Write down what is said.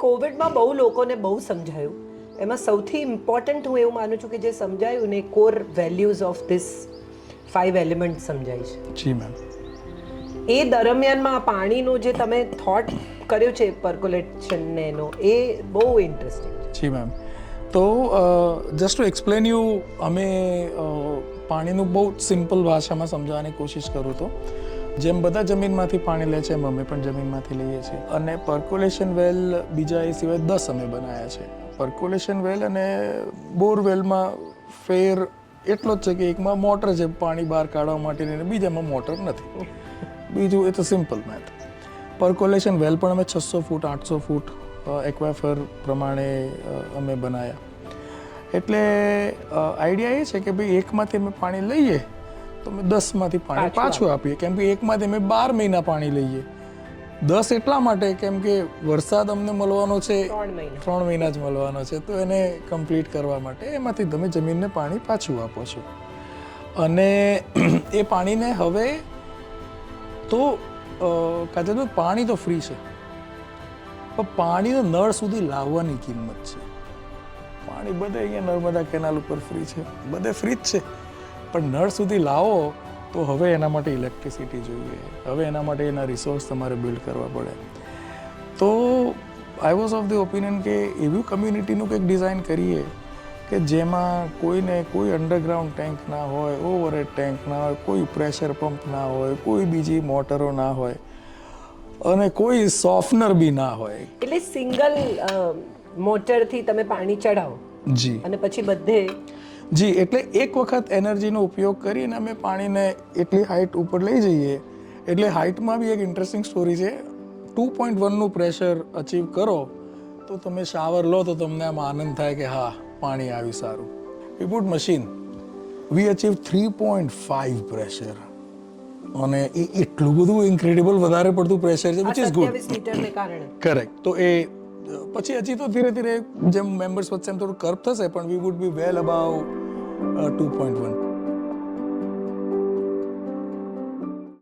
કોવિડમાં બહુ લોકોને બહુ સમજાયું એમાં સૌથી ઇમ્પોર્ટન્ટ હું એવું માનું છું કે જે સમજાયું ને core values of this 5 element સમજાય છે જી મેમ. એ દરમિયાનમાં આ પાણીનો જે તમે થોટ કર્યો છે પર્કોલેશન ને એનો એ બહુ ઇન્ટરેસ્ટિંગ છે. જી મેમ. તો જસ્ટ ટુ એક્સપ્લેન યુ અમે પાણીનું બહુ સિમ્પલ ભાષામાં સમજાવવાની કોશિશ કરું તો જેમ બધા જમીનમાંથી પાણી લે છે એમ અમે પણ જમીનમાંથી લઈએ છીએ અને પર્કોલેશન વેલ બીજા એ સિવાય 10 અમે બનાવ્યા છે. પર્કોલેશન વેલ અને બોરવેલમાં ફેર એટલો જ છે કે એકમાં મોટર છે પાણી બહાર કાઢવા માટેની અને બીજામાં મોટર નથી. બીજું એ તો સિમ્પલ મેથ. પર્કોલેશન વેલ પણ અમે 600 ફૂટ 800 ફૂટ એક્વાફર પ્રમાણે અમે બનાવ્યા. એટલે આઈડિયા એ છે કે ભાઈ એકમાંથી અમે પાણી લઈએ તો અમે 10માંથી પાણી પાછું આપીએ કેમ કે એકમાંથી અમે 12 મહિના પાણી લઈએ. 10 એટલા માટે કેમ કે વરસાદ અમને મળવાનો છે 3 મહિના જ મળવાનો છે તો એને કમ્પ્લીટ કરવા માટે એમાંથી તમે જમીનને પાણી પાછું આપો છો. અને એ પાણીને હવે તો કાજલ પાણી તો ફ્રી છે પણ પાણીનો નળ સુધી લાવવાની કિંમત છે. પાણી બધે અહીંયા નર્મદા કેનાલ ઉપર ફ્રી છે, બધે ફ્રી જ છે, પણ નળ સુધી લાવો તો હવે એના માટે ઇલેક્ટ્રિસિટી જોઈએ, હવે એના માટે એના રિસોર્સ તમારે બિલ્ડ કરવા પડે. તો I was of the opinion કે એવી કમ્યુનિટીનું કંઈક ડિઝાઇન કરીએ કે જેમાં કોઈને કોઈ અંડરગ્રાઉન્ડ ટેન્ક ના હોય, ઓવરહેડ ટેન્ક ના હોય, કોઈ પ્રેશર પંપ ના હોય, કોઈ બીજી મોટરો ના હોય અને કોઈ સોફનર બી ના હોય. એટલે સિંગલ મોટરથી તમે પાણી ચડાવો જી અને પછી બધે જી એટલે એક વખત એનર્જીનો ઉપયોગ કરીને અમે પાણીને એટલી હાઇટ ઉપર લઈ જઈએ. એટલે હાઇટમાં બી એક ઇન્ટરેસ્ટિંગ સ્ટોરી છે. 2.1નું પ્રેશર અચીવ કરો તો તમે શાવર લો તો તમને આમ આનંદ થાય કે હા પાણી આવ્યું સારું. વી પુટ મશીન વી અચીવ 3.5 પ્રેશર અને એ એટલું બધું ઇન્ક્રેડિબલ વધારે પડતું પ્રેશર છે વિચ ઇઝ ગુડ. 27 મીટરને કારણે કરેક્ટ. તો એ પછી હજી તો ધીરે ધીરે જેમ મેમ્બર્સ વચ્ચે એમ થોડું કર્વ થશે પણ વી વુડ બી વેલ અબાવ 2.1.